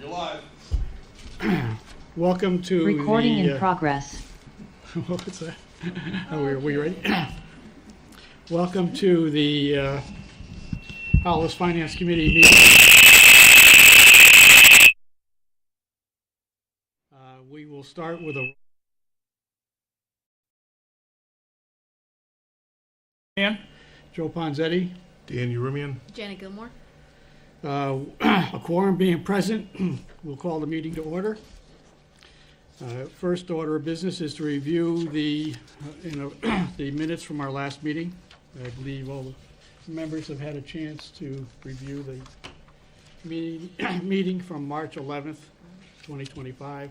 You're live. Welcome to Recording the, in progress. what's that? Are we ready? Welcome to the Hollis Finance Committee meeting. We will start with a Joe Ponzetti. Dan Urumian. Janet Gilmore. A quorum being present, we'll call the meeting to order. First order of business is to review the minutes from our last meeting. I believe all the members have had a chance to review the meeting from March 11th, 2025.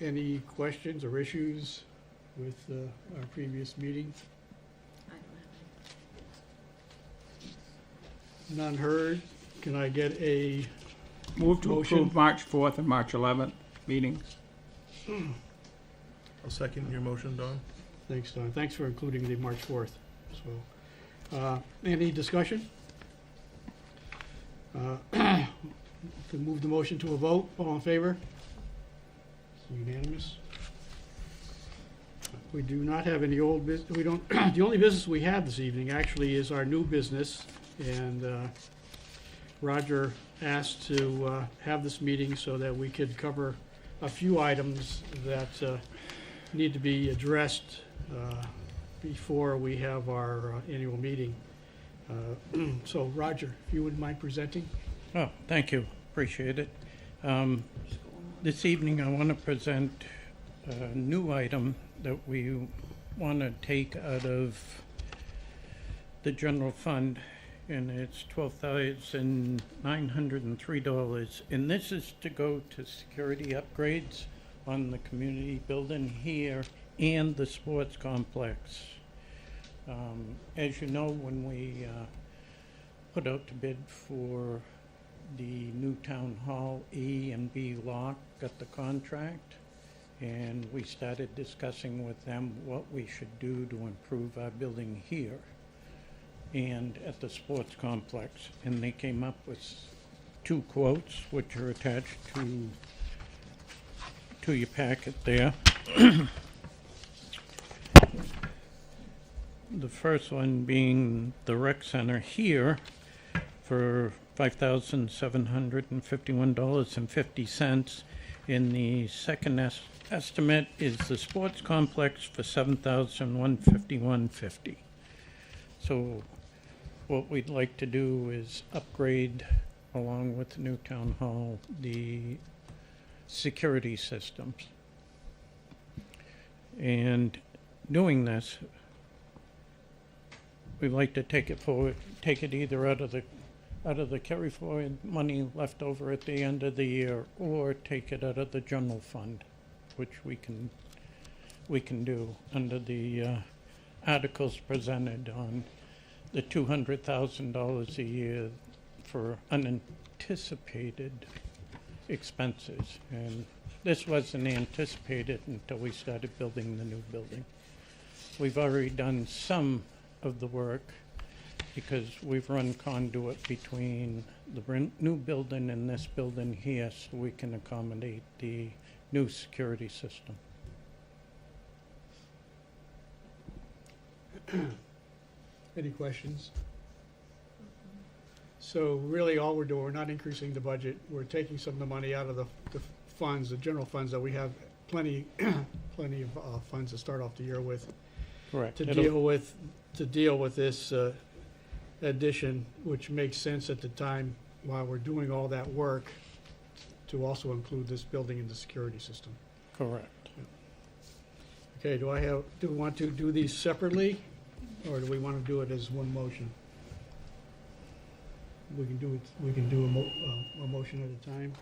Any questions or issues with our previous meeting? I don't have None heard. Can I get a Move to motion? approve March 4th and March 11th meetings. I'll second your motion, Don. Thanks, Don. Thanks for including the March 4th. So, any discussion? To move the motion to a vote. All in favor? Unanimous. We do not have any old business. We don't. The only business we have this evening actually is our new business, and Roger asked to have this meeting so that we could cover a few items that need to be addressed before we have our annual meeting. So, Roger, if you wouldn't mind presenting. Oh, thank you. Appreciate it. This evening, I want to present a new item that we want to take out of the general fund, and it's $12,903. And this is to go to security upgrades on the community building here and the sports complex. As you know, when we put out to bid for the new town hall, E and B lock got the contract, and we started discussing with them what we should do to improve our building here and at the sports complex. And they came up with two quotes, which are attached to your packet there. The first one being the rec center here for $5,751.50. And the second estimate is the sports complex for $7,151.50. So what we'd like to do is upgrade, along with the new town hall, the security systems. And doing this, we'd like to take it forward, take it either out of the carry forward money left over at the end of the year, or take it out of the general fund, which we can do under the articles presented on the $200,000 a year for unanticipated expenses. And this wasn't anticipated until we started building the new building. We've already done some of the work because we've run conduit between the new building and this building here so we can accommodate the new security system. Any questions? So really, all we're doing, we're not increasing the budget. We're taking some of the money out of the funds, the general funds that we have plenty of funds to start off the year with. Correct. To deal with this addition, which makes sense at the time while we're doing all that work, to also include this building in the security system. Correct. Okay, do we want to do these separately, or do we want to do it as one motion? We can do a motion at a time.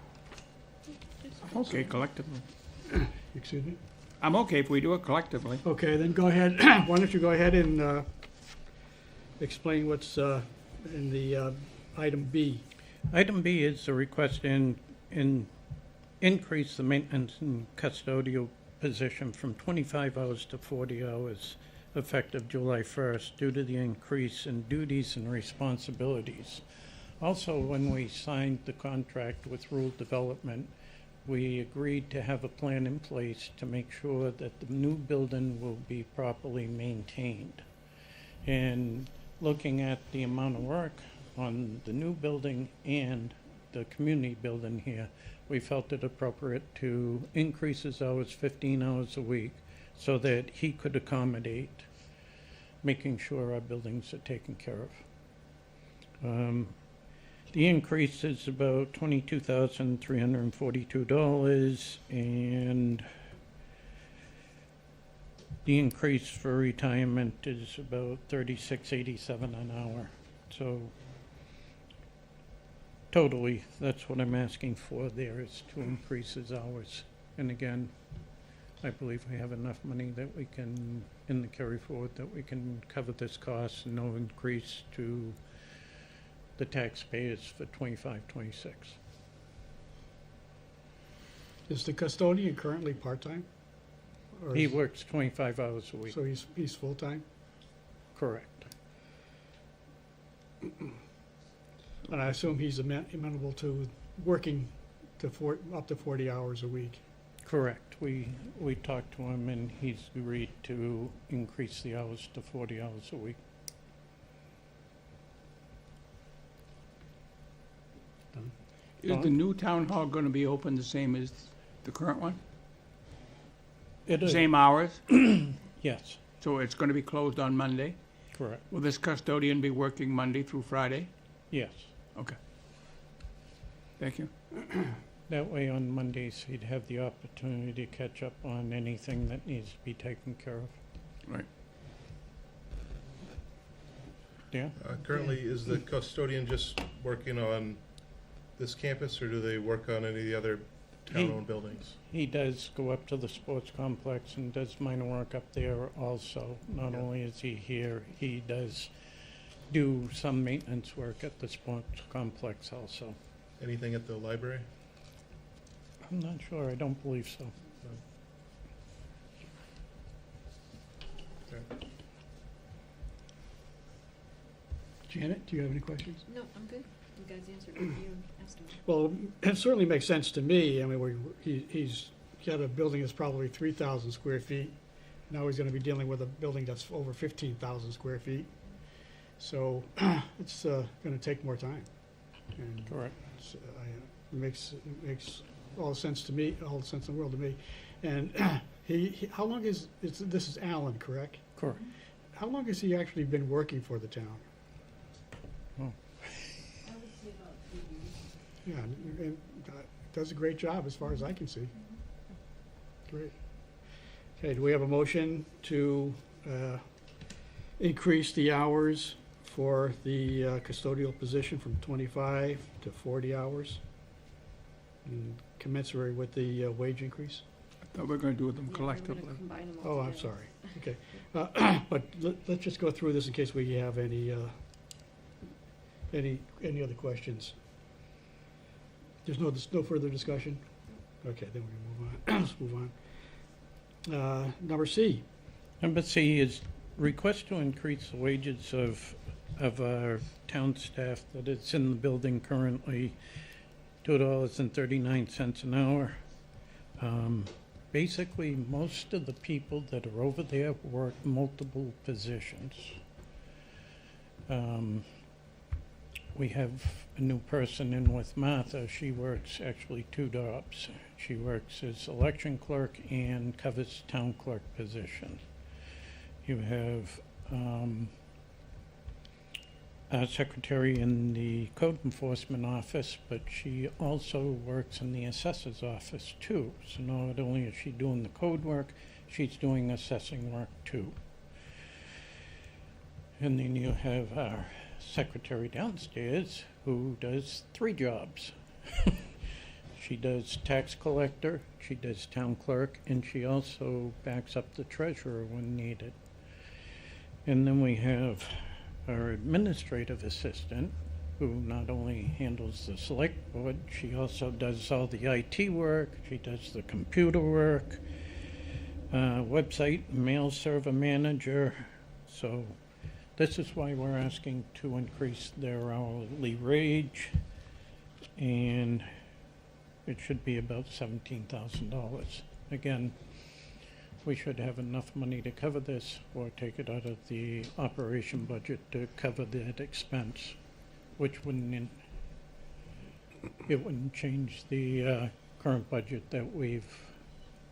I'm okay collectively. Excuse me? I'm okay if we do it collectively. Okay, then go ahead. Why don't you go ahead and explain what's in the item B. Item B is a request in increase the maintenance and custodial position from 25 hours to 40 hours effective July 1st due to the increase in duties and responsibilities Also, when we signed the contract with Rural Development, we agreed to have a plan in place to make sure that the new building will be properly maintained. And looking at the amount of work on the new building and the community building here, we felt it appropriate to increase his hours 15 hours a week so that he could accommodate making sure our buildings are taken care of. The increase is about $22,342, and the increase for retirement is about $36.87 an hour. So totally, that's what I'm asking for there, is to increase his hours. And again, I believe we have enough money that we can, in the carry forward, that we can cover this cost and no increase to the taxpayers for 25, 26. Is the custodian currently part-time? Or He is- works 25 hours a week, So he's full-time? correct. And I assume he's amenable to working to up to 40 hours a week. Correct. We talked to him and he's agreed to increase the hours to 40 hours a week. Is the new town hall gonna be open the same as the current one? It is, Same hours? yes, So it's gonna be closed on Monday? correct, Will this custodian be working Monday through Friday? yes. Okay. Thank you. That way on Mondays, he'd have the opportunity to catch up on anything that needs to be taken care of. Right. Yeah? Currently, is the custodian just working on this campus, or do they work on any of the other town-owned buildings? He does go up to the sports complex and does minor work up there also. Not Yeah. only is he here, he does do some maintenance work at the sports complex also. Anything at the library? I'm not sure, I don't believe so. Okay. Janet, do you have any questions? No, I'm good. You guys answered what you asked me. Well, it certainly makes sense to me. I mean, he's got a building that's probably 3,000 square feet. Now he's gonna be dealing with a building that's over 15,000 square feet. So it's gonna take more time. And Correct. it makes all the sense to me, all the sense in the world to me. And how long this is Alan, correct? Correct. How long has he actually been working for the town? Yeah, and does a great job as far as I can see. Great. Okay, do we have a motion to increase the hours for the custodial position from 25 to 40 hours? And commensurate with the wage increase? I thought we were gonna do them Yeah, we're gonna collectively. combine them all Oh, I'm together. sorry. Okay. But let's just go through this in case we have any other questions. There's no further discussion? Okay, then we can move on. Let's move on. Number C. Number C is request to increase the wages of our town staff that is in the building currently, $2.39 an hour. Basically, most of the people that are over there work multiple positions. We have a new person in with Martha. She works actually 2 jobs. She works as election clerk and covers town clerk position. You have a secretary in the code enforcement office, but she also works in the assessor's office too. So not only is she doing the code work, she's doing assessing work too. And then you have our secretary downstairs who does 3 jobs. She does tax collector, she does town clerk, and she also backs up the treasurer when needed. And then we have our administrative assistant, who not only handles the select board, she also does all the IT work, she does the computer work, website, mail server manager. So This is why we're asking to increase their hourly wage, and it should be about $17,000. Again, we should have enough money to cover this, or take it out of the operation budget to cover that expense, which it wouldn't change the current budget that we've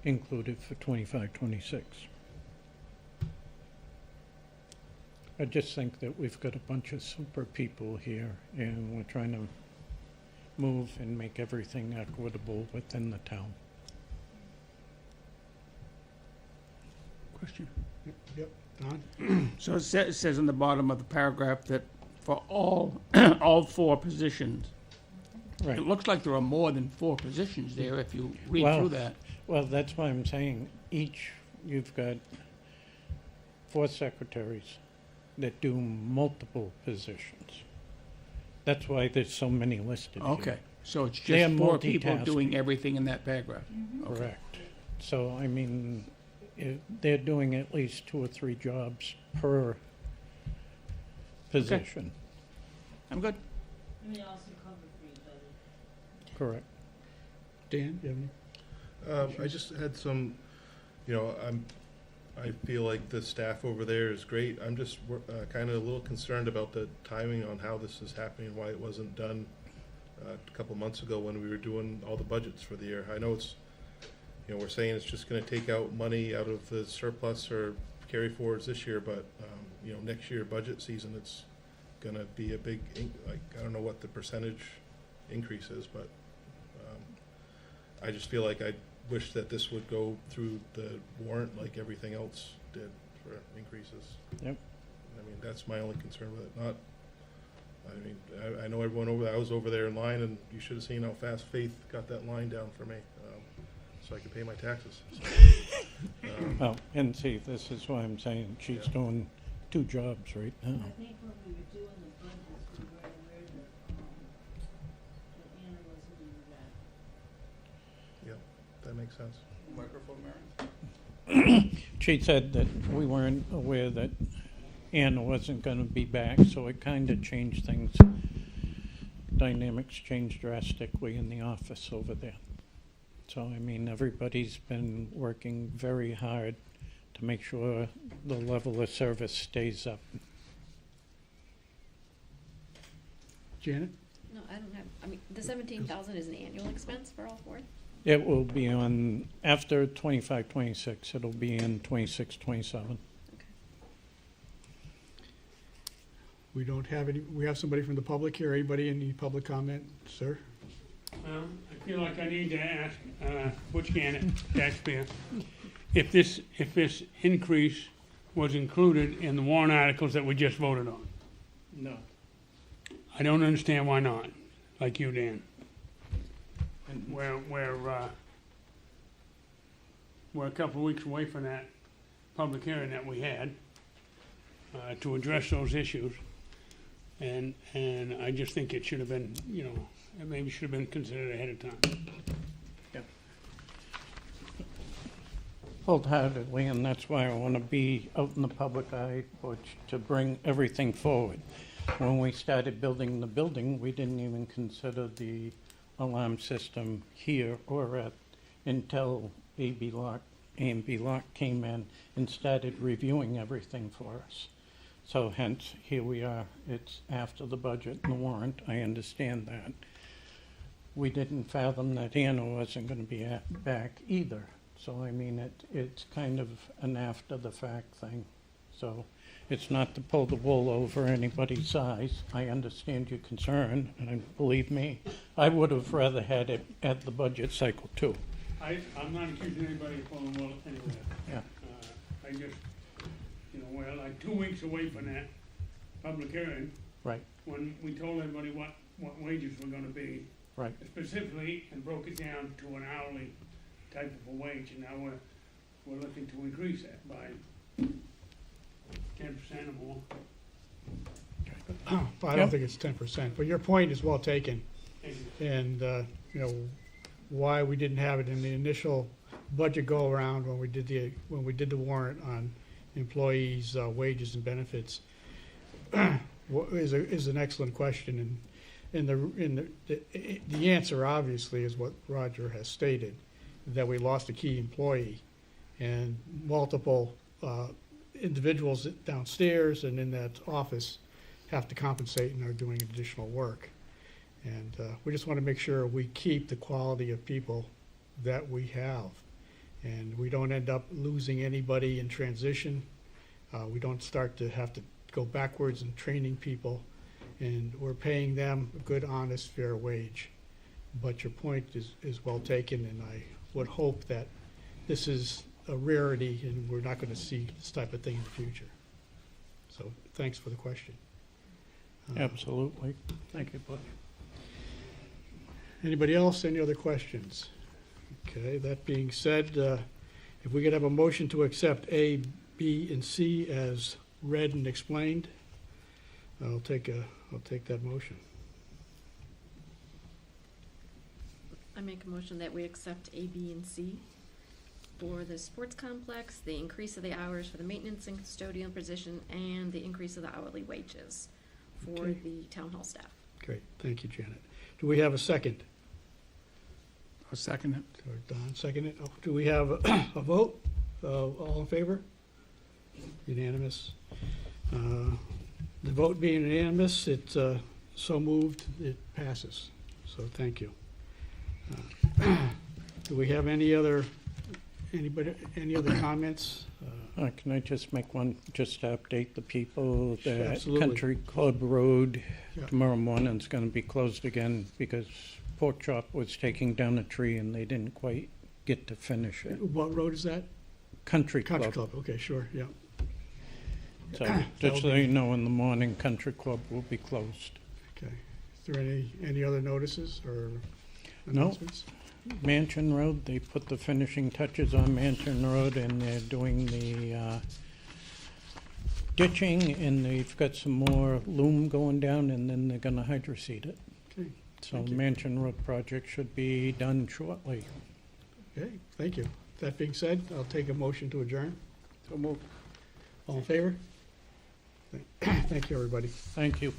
included for 25-26. I just think that we've got a bunch of super people here, and we're trying to move and make everything equitable within the town. Question. Yep, Don? So it says in the bottom of the paragraph that for all, all 4 positions. Right. It looks like there are more than 4 positions there if you read Well, through that. Well, that's why I'm saying you've got 4 secretaries that do multiple positions. That's why there's so many listed here. Okay, so it's They are just 4 people multitasking. doing everything in that paragraph? Okay. Correct. So, I mean, they're doing at least 2 or 3 jobs per position. I'm good. And they also cover for each other. Correct. Dan, you have any? I just had some, I feel like the staff over there is great. I'm just kind of a little concerned about the timing on how this is happening, why it wasn't done a couple months ago when we were doing all the budgets for the year. I know it's, we're saying it's just going to take out money out of the surplus or carry forwards this year, but, next year budget season, it's going to be a big, I don't know what the percentage increase is, but I just feel like I wish that this would go through the warrant like everything else did for increases. Yep. I mean, that's my only concern with it. I know everyone over there, I was over there in line, and you should have seen how fast Faith got that line down for me, so I could pay my taxes. So, Oh, and see, this is why I'm saying she's doing 2 jobs right now. I think when we were doing the budgets, we were aware that Anna wasn't doing that. that makes sense. Microphone, Mary? She said that we weren't aware that Anna wasn't going to be back, so it kind of changed things. Dynamics changed drastically in the office over there. So, I mean, everybody's been working very hard to make sure the level of service stays up. Janet? No, I don't have, the 17,000 is an annual expense for all 4? It will be on, after 25-26, it'll be in 26-27. We don't have any, we have somebody from the public here. Anybody, any public comment, sir? Well, I feel like I need to ask Butch Gannett, taxpayer, if this increase was included in the warrant articles that we just voted on. No. I don't understand why not, like you, Dan. And We're a couple of weeks away from that public hearing that we had to address those issues. And I just think it should have been, it maybe should have been considered ahead of time. Wholeheartedly, and that's why I want to be out in the public eye, Butch, to bring everything forward. When we started building the building, we didn't even consider the alarm system here until A&B Lock came in and started reviewing everything for us. So hence, here we are. It's after the budget and the warrant. I understand that. We didn't fathom that Anna wasn't going to be back either. So, I mean, it's kind of an after-the-fact thing. So it's not to pull the wool over anybody's eyes. I understand your concern, and believe me, I would have rather had it at the budget cycle too. I'm not accusing anybody of pulling wool anywhere. Yeah. I just, we're like 2 weeks away from that public hearing, Right, when we told everybody what wages were gonna be, right. specifically, and broke it down to an hourly type of a wage, and now we're looking to increase that by 10% or more. Well, I don't think it's 10%, but your point is well taken. Thank you. And, why we didn't have it in the initial budget go-around when we did the warrant on employees' wages and benefits. is an excellent question, and the answer obviously is what Roger has stated, that we lost a key employee, and multiple individuals downstairs and in that office have to compensate and are doing additional work. And we just want to make sure we keep the quality of people that we have, and we don't end up losing anybody in transition. We don't start to have to go backwards in training people, and we're paying them a good, honest, fair wage. But your point is well taken, and I would hope that this is a rarity and we're not going to see this type of thing in the future. So thanks for the question. Absolutely. Thank you, Butch. Anybody else? Any other questions? Okay, that being said, if we could have a motion to accept A, B, and C as read and explained, I'll take that motion. I make a motion that we accept A, B, and C for the sports complex, the increase of the hours for the maintenance and custodial position, and the increase of the hourly wages for Okay. the town hall staff. Great, thank you, Janet. Do we have a second? I'll second it. Or Don, second it? Oh, do we have a vote? All in favor? Unanimous. The vote being unanimous, it's so moved, it passes. So thank you. Do we have any other comments? Can I just make one, just to update the people that Absolutely. Country Club Road Yeah. tomorrow morning is going to be closed again because Pork Chop was taking down a tree and they didn't quite get to finish it. What road is that? Country Country Club. Club, okay, sure, yeah. So That'll just so be- you know, in the morning, Country Club will be closed. Okay. Is there any other notices or No. announcements? Mansion Road, they put the finishing touches on Mansion Road and they're doing the ditching and they've got some more loom going down and then they're gonna hydroseed it. Okay, So Thank you. Mansion Road project should be done shortly. okay, thank you. That being said, I'll take a motion to adjourn. So move. All in favor? Thank you, everybody. Thank you.